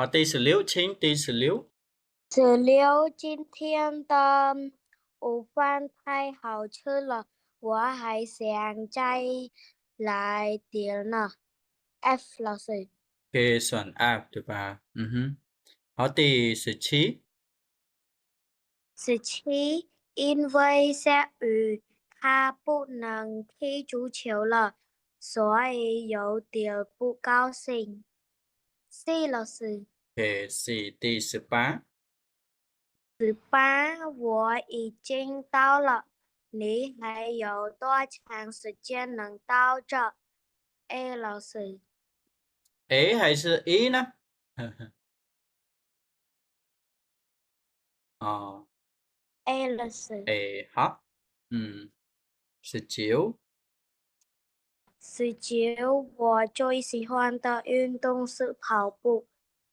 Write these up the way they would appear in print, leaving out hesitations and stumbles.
第十六。石榴今天的午饭太好吃了，我还想再来点呢。F 老师。OK, 选 F 对吧？好，第十七。17，因为下雨，他不能踢足球了，所以有点不高兴。C 老师。OK, 是第十八。18，我已经到了，你还有多长时间能到这？A 老师。A 还是 E 呢？哦 A 老师。 ，A 好。19。19，我最喜欢的运动是跑步。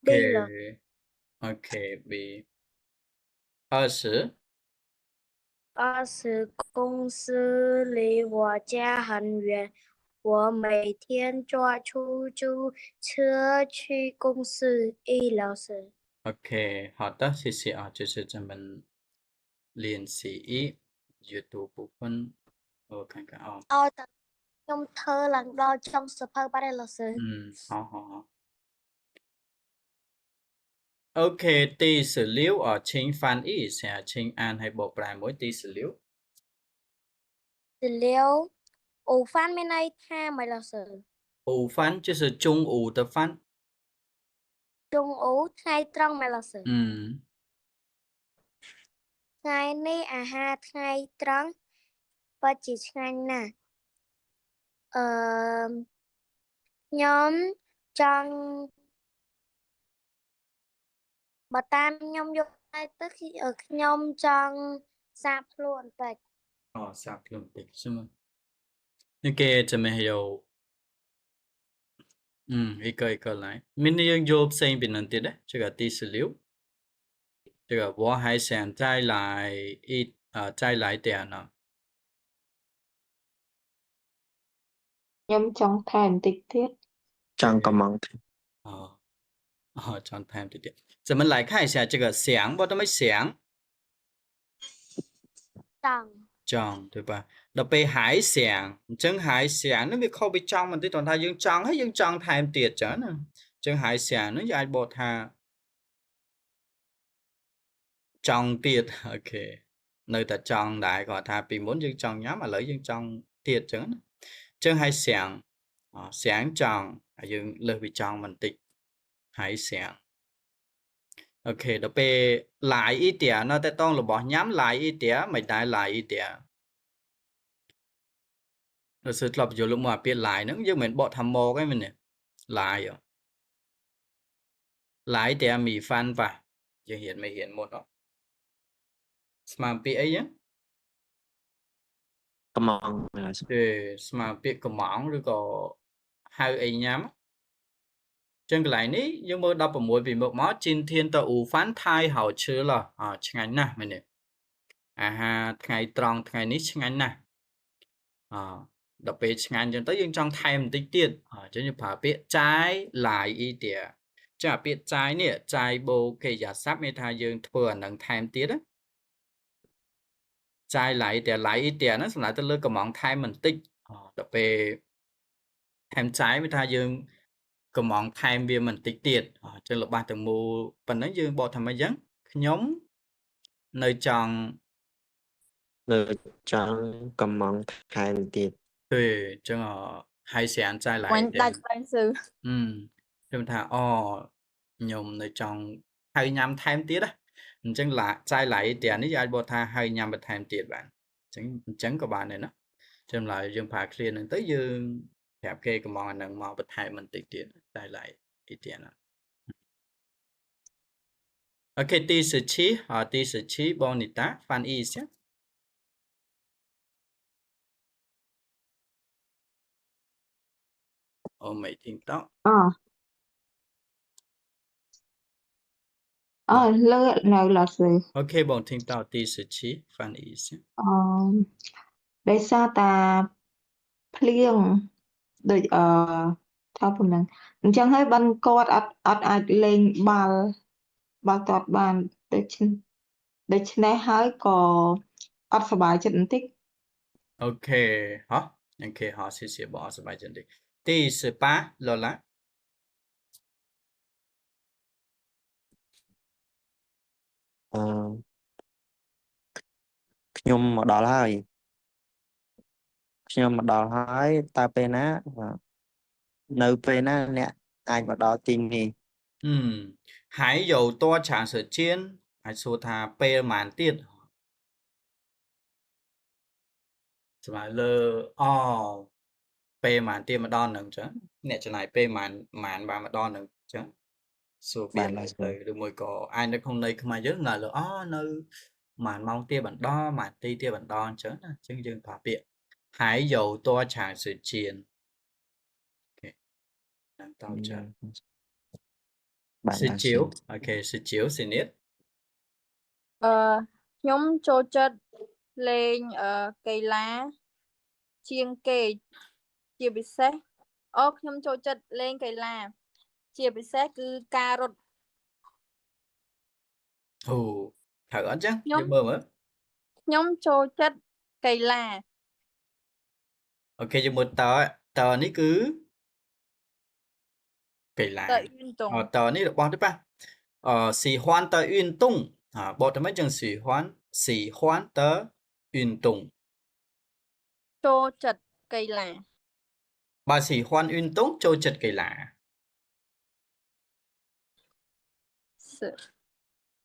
B 了。OK, B。20。20，公司离我家很远，我每天坐出租车去公司。E 老师。OK, 好的，谢谢啊，这是咱们练习阅读部分，我看看啊。ខ្ញុំធ្វើឡើងដល់ចុងសៀវភៅបាត់ហើយលោកសឺ好。OK, 第十六啊，请翻译一下，请按ให้บอกแปลមួយ第十六。16，午饭មានន័យថាម៉េចលោកសឺ午饭就是中午的饭。ចុងអូថ្ងៃត្រង់ម៉េចលោកសឺថ្ងៃនេះអាហារថ្ងៃត្រង់ពិតជាឆ្ងាញ់ណាស់អឺខ្ញុំចង់បើតាមខ្ញុំយកទៅខ្ញុំចង់សាកខ្លួនបន្តិច哦，下课对是吗？那个咱们还有一个一个来，明天有声音能听的，这个第十六，这个我还想再来再来点呢。ខ្ញុំចង់ថែមបន្តិចទៀតចង់កំងទៀត这样谈对点。咱们来看一下这个想，我怎么想？trong对吧？เราไปหายเสียงจึงหายเสียงnó bịเข้าไปtrongมันที่ตอนท้ายยังจังให้ยังจังแทนเตียดจ้ะนะจึงหายเสียงnó dài bộ thà trong tiệt ok nơi ta trong đại gọi thà vì muốn dương trong nhá mà lấy dương trong tiệt chứ chân hai xiang xiang trong dương lời bị trong mình tịch hai xiang ok đó về lại ý tỉa nó taต้อง là bỏ nhắm lại ý tỉa mày đại lại ý tỉa rồi sự lập dù lúc mà biết lại nó nhưng mình bỏ thầm mô cái mình nè lại rồi lại tỉa mì phan và giờ hiện mày hiện một đó mà bị ấy nhá កំង ស្មើពាក្យកំងឬក៏ហៅអីញ៉ាំចឹងកន្លែងនេះយើងមើល16ពីមុខមកជីនធានតអ៊ូហ្វាន់ថៃហៅឈើឡឆ្ងាញ់ណាស់មែនទេអាហារថ្ងៃត្រង់ថ្ងៃនេះឆ្ងាញ់ណាស់ដល់ពេលឆ្ងាញ់ចឹងទៅយើងចង់ថែមបន្តិចទៀតចឹងយើងប្រើពាក្យចាយឡាយអ៊ីទាចាពាក្យចាយនេះចាយបូកេយ៉ាសាប់មានថាយើងធ្វើអានឹងថែមទៀតណាចាយឡៃតែឡៃតែហ្នឹងសម្រាប់ទៅលើកំងថែមបន្តិចដល់ពេលថែមចាយវាថាយើងកំងថែមវាបន្តិចទៀតចឹងរបស់ទាំងមូលប៉ុណ្ណឹងយើងបកថាម៉េចចឹងខ្ញុំនៅចង់កំងថែមទៀត对ចឹងហើយស្រានចាយឡៃដាច់ផ្លែស៊ឺខ្ញុំថាខ្ញុំនៅចង់ហើយញ៉ាំថែមទៀតណាអញ្ចឹងចាយឡៃតែនេះអាចបកថាហើយញ៉ាំបន្ថែមទៀតបានអញ្ចឹងក៏បានដែរណាចាំឡើយយើងប្រើ clear ហ្នឹងទៅយើងប្រាប់គេកំងអាហ្នឹងមកបន្ថែមបន្តិចទៀតចាយឡៃទីទៀតណាអូខេទី17បងនីតា翻译一下没听到លើនៅឡាស្វីអូខេបង听到第17翻译一下ដោយសារតាភ្លៀងដូច ថាប៉ុណ្ណឹងអញ្ចឹងហើយបានគាត់អត់អាចលេងបាល់ទាត់បានដូច្នេះហើយក៏អត់សប្បាយចិត្តបន្តិច OK 好 OK 好谢谢不二十白真的第18罗兰 អឺខ្ញុំមកដល់ហើយខ្ញុំមកដល់ហើយតើពេលណានៅពេលណាអ្នកអាចមកដល់ទីនេះ 还有多长时间还说他ពេល满ទៀត ស្មើលើពេលប៉ុន្មានទៀតម្ដងហ្នឹងអញ្ចឹងអ្នកចំណាយពេលប៉ុន្មានបានម្ដងហ្នឹងអញ្ចឹងសួរពាក្យទៅឬមួយក៏អាចនៅក្នុងន័យខ្មែរយើងណាលើនៅប៉ុន្មានម៉ោងទៀតបណ្ដប៉ុន្មានទីទៀតបណ្ដអញ្ចឹងណាអញ្ចឹងយើងប្រើពាក្យ还有多长时间ហ្នឹងតើចា៎ បាន sư chiếu ok sư chiếu xin ít ខ្ញុំចូលចិត្តលេងកីឡាជាងគេជាពិសេសខ្ញុំចូលចិត្តលេងកីឡាជាពិសេសគឺការរត់ អូត្រូវអត់ចឹងយើងមើលមើល ខ្ញុំចូលចិត្តកីឡា អូខេយើងមើលតើនេះគឺកីឡា តើយូនតុង តើនេះរបស់ទេប៉ះ喜欢的运动បទតែមិនចឹង喜欢的运动 ចូលចិត្តកីឡា បើ喜欢运动ចូលចិត្តកីឡា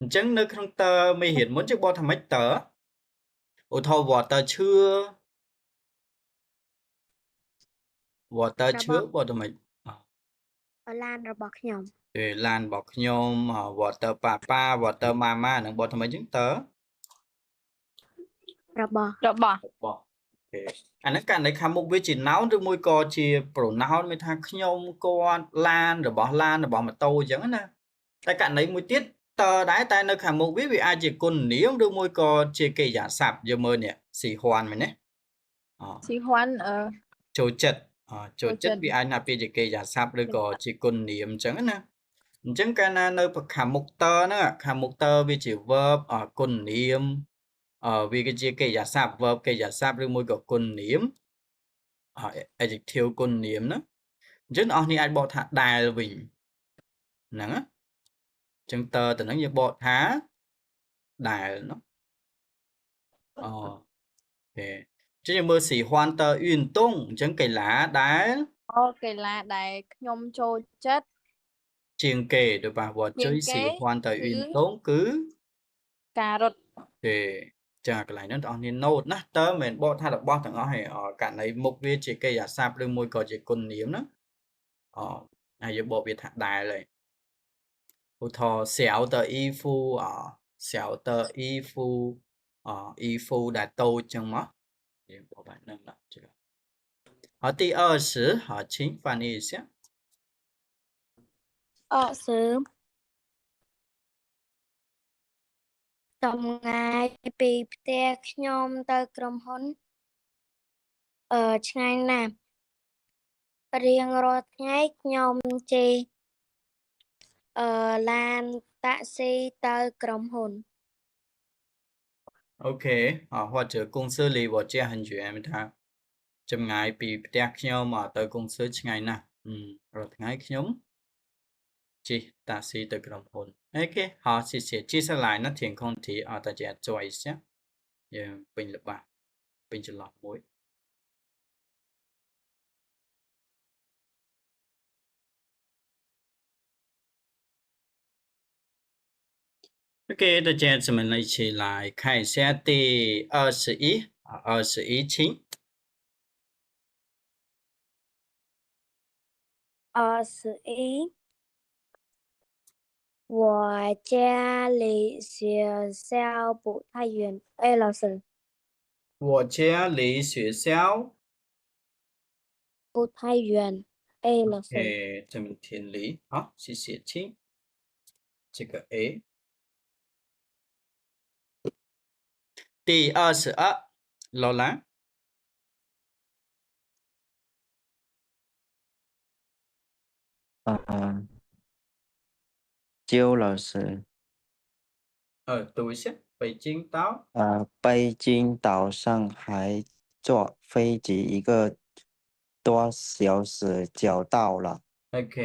អញ្ចឹងនៅក្នុងតើមេរៀនមុនយើងបកថាម៉េចតើឧទាហរណ៍វត្តឈឿបកថាម៉េច ឡានរបស់ខ្ញុំ ឡានរបស់ខ្ញុំវត្តប៉ាវត្តម៉ាម៉ានឹងបកថាម៉េចចឹងតើ របស់ របស់ អូខេអាហ្នឹងករណីខាងមុខវាជា noun ឬមួយក៏ជា pronoun មានថាខ្ញុំគាត់ឡានរបស់ម៉ូតូអញ្ចឹងណាតែករណីមួយទៀតតើដែរតែនៅខាងមុខវាអាចជាគុណនាមឬមួយក៏ជាកិរិយាសព្ទយើងមើលនេះស៊ីហ៊ាន់មែនទេ ស៊ីហ៊ាន់ ចូលចិត្តចូលចិត្តវាអាចណាពាក្យជាកិរិយាសព្ទឬក៏ជាគុណនាមអញ្ចឹងណាអញ្ចឹងកាលណានៅខាងមុខតហ្នឹងខាងមុខតវាជា verb គុណនាមវាគឺជាកិរិយាសព្ទ verb កិរិយាសព្ទឬមួយក៏គុណនាមadjective គុណនាមណាអញ្ចឹងអ្នកនរគ្នាអាចបកថាដែលវិញហ្នឹងណាអញ្ចឹងតទៅហ្នឹងយើងបកថាដែលណោះអូខេចឹងយើងមើល喜欢的运动អញ្ចឹងកីឡាដែល កីឡាដែលខ្ញុំចូលចិត្ត ជាងគេ对吧我最喜欢的运动គឺ ការរត់ ទេចាកន្លែងហ្នឹងបងប្អូនមាន note ណាតើមិនមែនបកថារបស់ទាំងអស់ទេករណីមុខវាជាកិរិយាសព្ទឬមួយក៏ជាគុណនាមណាហើយយើងបកវាថាដែលហើយឧទាហរណ៍小的衣服小的衣服衣服ដែលតូចចឹងមកយើងបកបែបហ្នឹងណា这个好第20好请翻译一下តម្ងាយពីផ្ទះខ្ញុំទៅក្រុមហ៊ុនឆ្ងាយណាស់រៀងរាល់ថ្ងៃខ្ញុំជិះឡានតាក់ស៊ីទៅក្រុមហ៊ុន OK或者公司离我家很远មានថាចម្ងាយពីផ្ទះខ្ញុំទៅ公司ឆ្ងាយណាស់រាល់ថ្ងៃខ្ញុំជិះតាក់ស៊ីទៅក្រុមហ៊ុន OK 好谢谢接下来呢填空题大家做一下យើងពេញល្បះពេញចន្លោះមួយOK，大家咱们一起来看一下第21请21我家离学校不太远老师我家离学校不太远老师OK，咱们填离好，谢谢请这个 A。第22罗兰 Chiêu老师 tôi sẽ Bắc京岛北京到上海坐飞机1个多小时就到了。 ok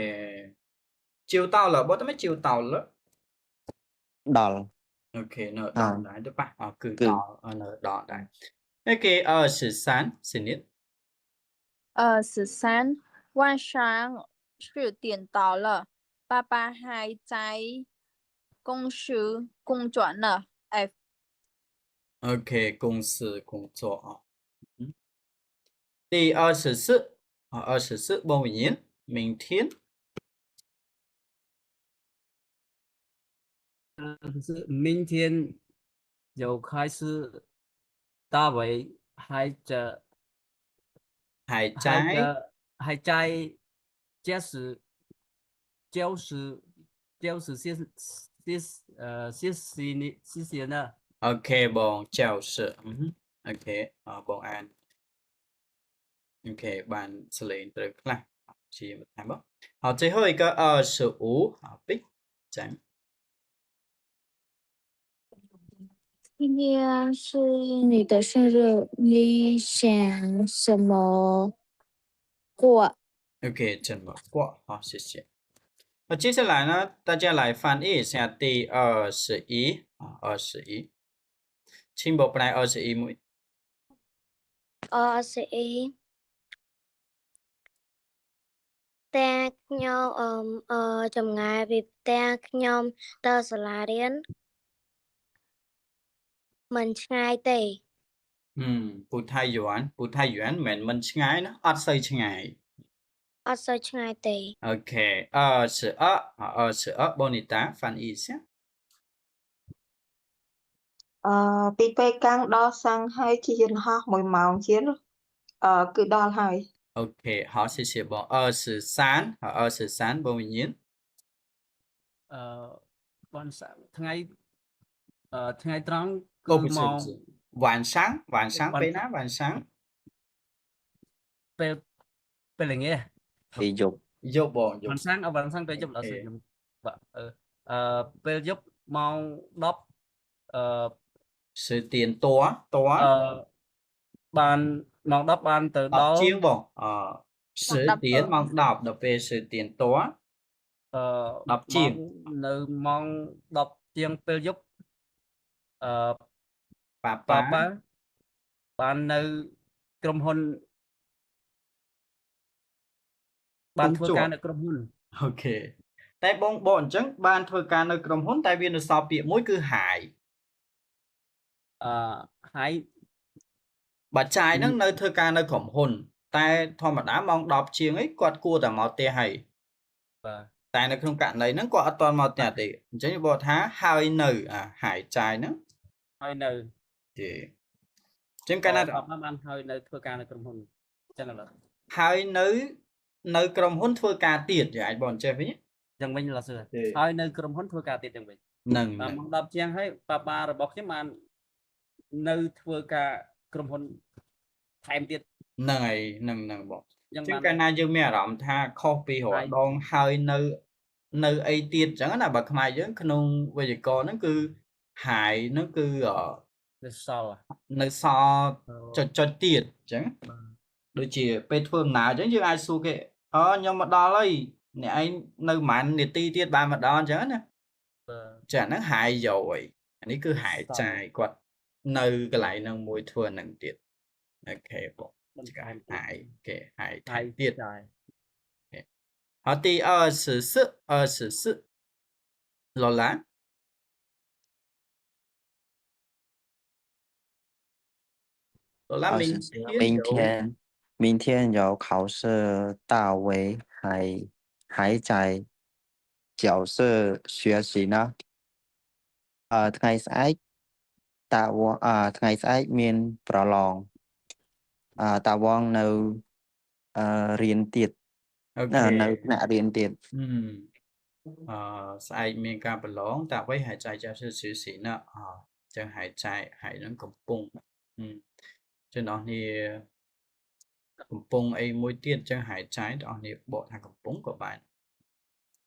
chiều tàu là bố tao chiều tàu là到 ok nợ à đỏ đấy được ba cử cử đỏ nợ đỏ đấy ok sử sáng xin ít 13晚上10点到了，爸爸还在公司工作呢。F ok công sự工作第24报名明天是明天就开始，大卫海trái 还在教室谢谢呢。 ok bon chào sự ok bon an ok bạn xử lý được là chỉ một hai bước最后一个25bích chấm 今天是你的生日，你想什么过？ ok chân mở qua谢谢接下来呢大家来翻译一下第21请บอกไป21មួយ 21តែខ្ញុំចម្ងាយពីផ្ទះខ្ញុំទៅសាលារៀនមិនឆ្ងាយទេ ពូថៃយួនមិនមិនឆ្ងាយណាអត់សូវឆ្ងាយ អត់សូវឆ្ងាយទេ ok 22 Bonita 翻译一下 ពីពេលកាំងដល់សាំងហើយជិះយន្តហោះ1ម៉ោងជាងគឺដល់ហើយ ok 好谢谢បង23បងវិញ្ញាណ วันเสาร์ថ្ងៃត្រង់ អូ គឺ ពិសេ ម៉ោង សវ៉ាន់សាំងពេលណាវ៉ាន់សាំង ពេលល្ងាច ពីយប់ យប់បងយ វ៉ា ប់ ន់សាំងពេលយប់ដល់ខ្ញុំបាទពេលយប់ម៉ោង 10 sự tiềnត បានម៉ោង 10 បានទៅដល់ ជាងបងsự tiền ម៉ោង 10ដល់ពេល sự tiền ត 10 ជាង នៅម៉ោង 10 ជាងពេលយប់ប៉ា ប៉ា ប៉ា បាននៅក្រុមហ៊ុនបានធ្វើការនៅក្រុមហ៊ុន អូខេតែបងអញ្ចឹងបានធ្វើការនៅក្រុមហ៊ុនតែវានៅសល់ពាក្យមួយគឺហាយ ហើយ បើចាយហ្នឹងនៅធ្វើការនៅក្រុមហ៊ុនតែធម្មតាម៉ោង 10 ជាងអីគាត់គួរតែមកផ្ទះហើយ បាទ តែនៅក្នុងករណីហ្នឹងគាត់អត់ទាន់មកផ្ទះទេអញ្ចឹងបងថាហើយនៅហាយចាយហ្នឹង ហើយនៅ ទេអញ្ចឹងកាលណា បានហើយនៅធ្វើការនៅក្រុមហ៊ុនអញ្ចឹងឥឡូវ ហើយនៅក្រុមហ៊ុនធ្វើការទៀតយ៉ាងអាចបងចេះវិញ យ៉ាងវិញឡាសឺ ទេ ហើយនៅក្រុមហ៊ុនធ្វើការទៀតយ៉ាងវិញ ហ្នឹង ម៉ោង 10 ជាងហើយប៉ារបស់ខ្ញុំបាននៅធ្វើការក្រុមហ៊ុនថែមទៀត ហ្នឹងហើយហ្នឹងបង អញ្ចឹង ចឹង បាន កាលណាយើងមានអារម្មណ៍ថាខុសពីរាល់ដងហើយនៅអីទៀតអញ្ចឹងណាបើខ្មែរយើងក្នុងវេយ្យាករណ៍ហ្នឹងគឺហាយហ្នឹងគឺ នៅសល់ នៅសល់ចុចទៀតអញ្ចឹងដូចជាពេលធ្វើដំណើរអញ្ចឹងយើងអាចសួរគេខ្ញុំមកដល់ហើយអ្នកឯងនៅប្រហែលនាទីទៀតបានមកដល់អញ្ចឹងណាចាហ្នឹងហាយយកហើយអានេះគឺហាយចាយគាត់នៅកន្លែងហ្នឹងមួយធ្វើហ្នឹងទៀតអូខេបង បន្ថែម ហាយគេហាយថែ ហើយ មទៀត ចាយ 好，第24，罗兰，罗兰明天有考试，大卫还在教室学习呢。ថ្ងៃស្អែកមានប្រឡងតាវងនៅរៀនទៀត ok នៅថ្នាក់រៀនទៀត ស្អែកមានការប្រឡងតាអ្វីហើយចាយចាស់សិសិណាចឹងហើយចាយហើយនឹងកំពុងចឹងដល់នេះកំពុងអីមួយទៀតចឹងហើយចាយដល់នេះបកថាកំពុងក៏បាន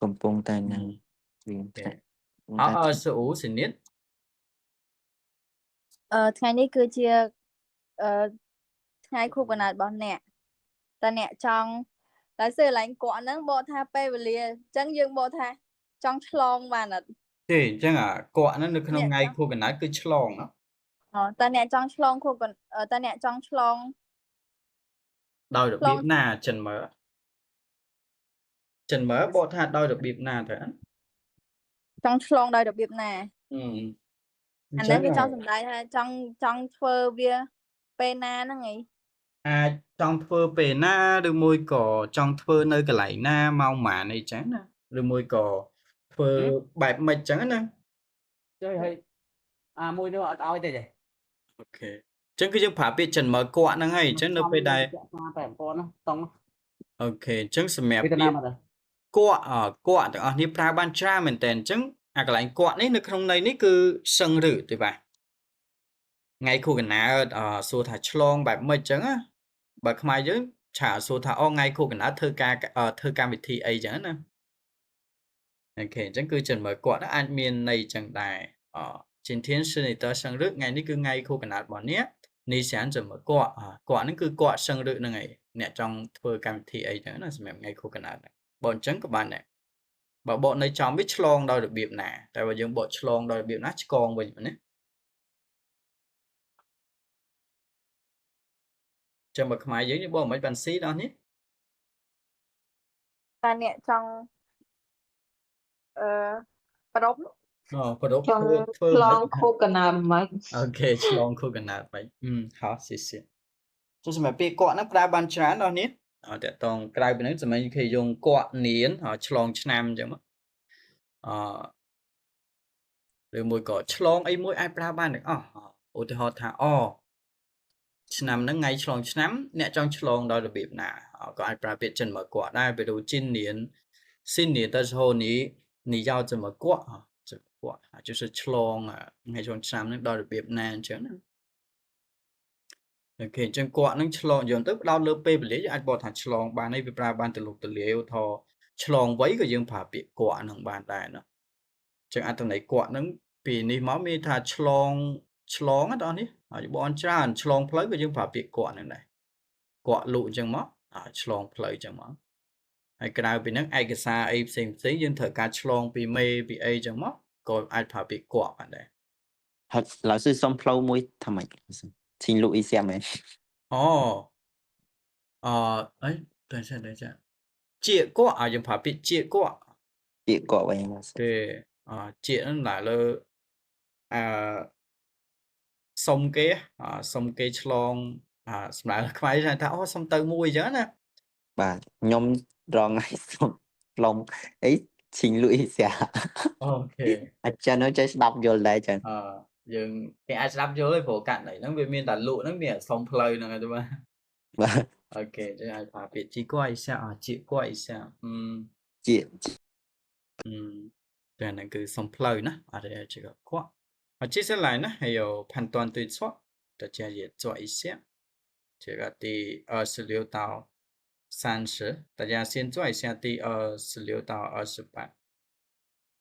កំពុងតែនៅ Ừ. រៀនថ្នាក់កំពុង 好 តែ 25 sinh nhật ថ្ងៃនេះគឺជាថ្ងៃខួបកំណើតរបស់អ្នកតើអ្នកចង់តែសើឡើងគក់ហ្នឹងបកថាពេលវេលាអញ្ចឹងយើងបកថាចង់ឆ្លងបានអត់ ទេអញ្ចឹងកក់ហ្នឹងនៅក្នុង អ្នក ថ្ងៃ ចង់ ខួបកំណើតគឺឆ្លងណា តើអ្នកចង់ឆ្លងខួបកំតើអ្នកចង់ឆ្លង ដោយរបៀបណាចិនមើលបកថាដោយរបៀបណាទៅអត់ ចង់ឆ្លងដោយរបៀបណា អឺ អានេះវាចង់សំដៅថាចង់ធ្វើវាពេលណាហ្នឹងឯង អាចចង់ធ្វើពេលណាឬមួយក៏ចង់ធ្វើនៅកន្លែងណាម៉ោងម៉ានអីចឹងណាឬមួយក៏ធ្វើបែបម៉េចចឹងណា chơi hayមួយnữaអត់ឲ្យទេចេះ អូខេអញ្ចឹងគឺយើងប្រើពាក្យចិនមើលកក់ហ្នឹងហើយអញ្ចឹងនៅពេលដែល តែប៉ុណ្ណោះតង់ អូខេអញ្ចឹងសម្រាប់ វេទ ពា នា ក្យ មកដែរ កក់កក់ទាំងអស់នេះប្រើបានច្រើនមែនតើអញ្ចឹងអាកន្លែងកក់នេះនៅក្នុងន័យនេះគឺសឹងឬទេបាទថ្ងៃខួបកំណើតសួរថាឆ្លងបែបម៉េចចឹងណាបើខ្មែរយើងឆាសួរថាថ្ងៃខួបកំណើតធ្វើកម្មវិធីអីចឹងណាអូខេអញ្ចឹងគឺចិនមើលកក់នោះអាចមានន័យចឹងដែរ今天是你的生日ថ្ងៃនេះគឺថ្ងៃខួបកំណើតរបស់អ្នកនេះសាន怎么កក់ហ្នឹងគឺកក់សឹងឬហ្នឹងឯងអ្នកចង់ធ្វើកម្មវិធីអីចឹងណាសម្រាប់ថ្ងៃខួបកំណើតបើអញ្ចឹងក៏បានដែរបើបកនៅចំវាឆ្លងដោយរបៀបណាតែបើយើងបកឆ្លងដោយរបៀបណាឆ្កងវិញណាចាំបើខ្មែរយើងបកមិនបានស៊ីដល់នេះ តើអ្នកចង់ប្រប់ ប្រដប់ ចង់ ធ្វើ ឆ្ល មិន ងខួបកំណើតមិន អូខេឆ្លងខួបកំណើតវិញហោះស៊ីស៊ីចុះសម្រាប់ពាក្យកក់ហ្នឹងប្រើបានច្រើនដល់នេះតើតងក្រៅពីហ្នឹងសម្រាប់គេយកកក់នៀនឆ្លងឆ្នាំអញ្ចឹងមកឬមួយក៏ឆ្លងអីមួយអាចប្រើបានទាំងអស់ឧទាហរណ៍ថាឆ្នាំហ្នឹងថ្ងៃឆ្លងឆ្នាំអ្នកចង់ឆ្លងដោយរបៀបណាក៏អាចប្រើពាក្យចិនមកកក់ដែរ比如今年新年的时候你要怎么过这个过就是ឆ្លងថ្ងៃឆ្លងឆ្នាំហ្នឹងដោយរបៀបណាអញ្ចឹងណាអូខេអញ្ចឹងកក់ហ្នឹងឆ្លងយកទៅផ្ដោតលើពេលវេលាយើងអាចបកថាឆ្លងបានហើយវាប្រើបានទៅលោកទៅលាយឧទាហរណ៍ឆ្លងវ័យក៏យើងប្រើពាក្យកក់ហ្នឹងបានដែរណាអញ្ចឹងអត្ថន័យកក់ហ្នឹងពីនេះមកមានថាឆ្លងណាបងនេះហើយបងច្រើនឆ្លងផ្លូវក៏យើងប្រើពាក្យកក់ហ្នឹងដែរកក់លក់អញ្ចឹងមកឆ្លងផ្លូវអញ្ចឹងមកហើយក្រៅពីហ្នឹងឯកសារអីផ្សេងយើងត្រូវការឆ្លងពីមេពីអីអញ្ចឹងមកក៏អាចប្រើពាក្យកក់បានដែរ ហើយ老师សុំផ្លូវមួយថាម៉េច请录一下没哎等一下借过យើងប្រើពាក្យ借过 ពាក្យកក់វិញ 对借ហ្នឹងlạiលើសុំគេឆ្លងសម្រាប់ខ្មែរថាសុំទៅមួយអញ្ចឹងណា បាទខ្ញុំរងថ្ងៃសុំផ្លុំអី请录一下 អូខេ អាចារ្យនោះចេះស្ដាប់យល់ដែរចឹង យើងគេអាចស្ដាប់យល់ទេព្រោះកាត់ន័យហ្នឹងវាមានតែលក់ហ្នឹងមានសុំផ្លូវហ្នឹងហើយទេបាទ បាទ អូខេចឹងអាចប្រើពាក្យជីក一下借过一下ជា 对那个送 plug 呢这个挂接下来呢还有判断对错大家也做一下这个第26到30大家先做一下第26到28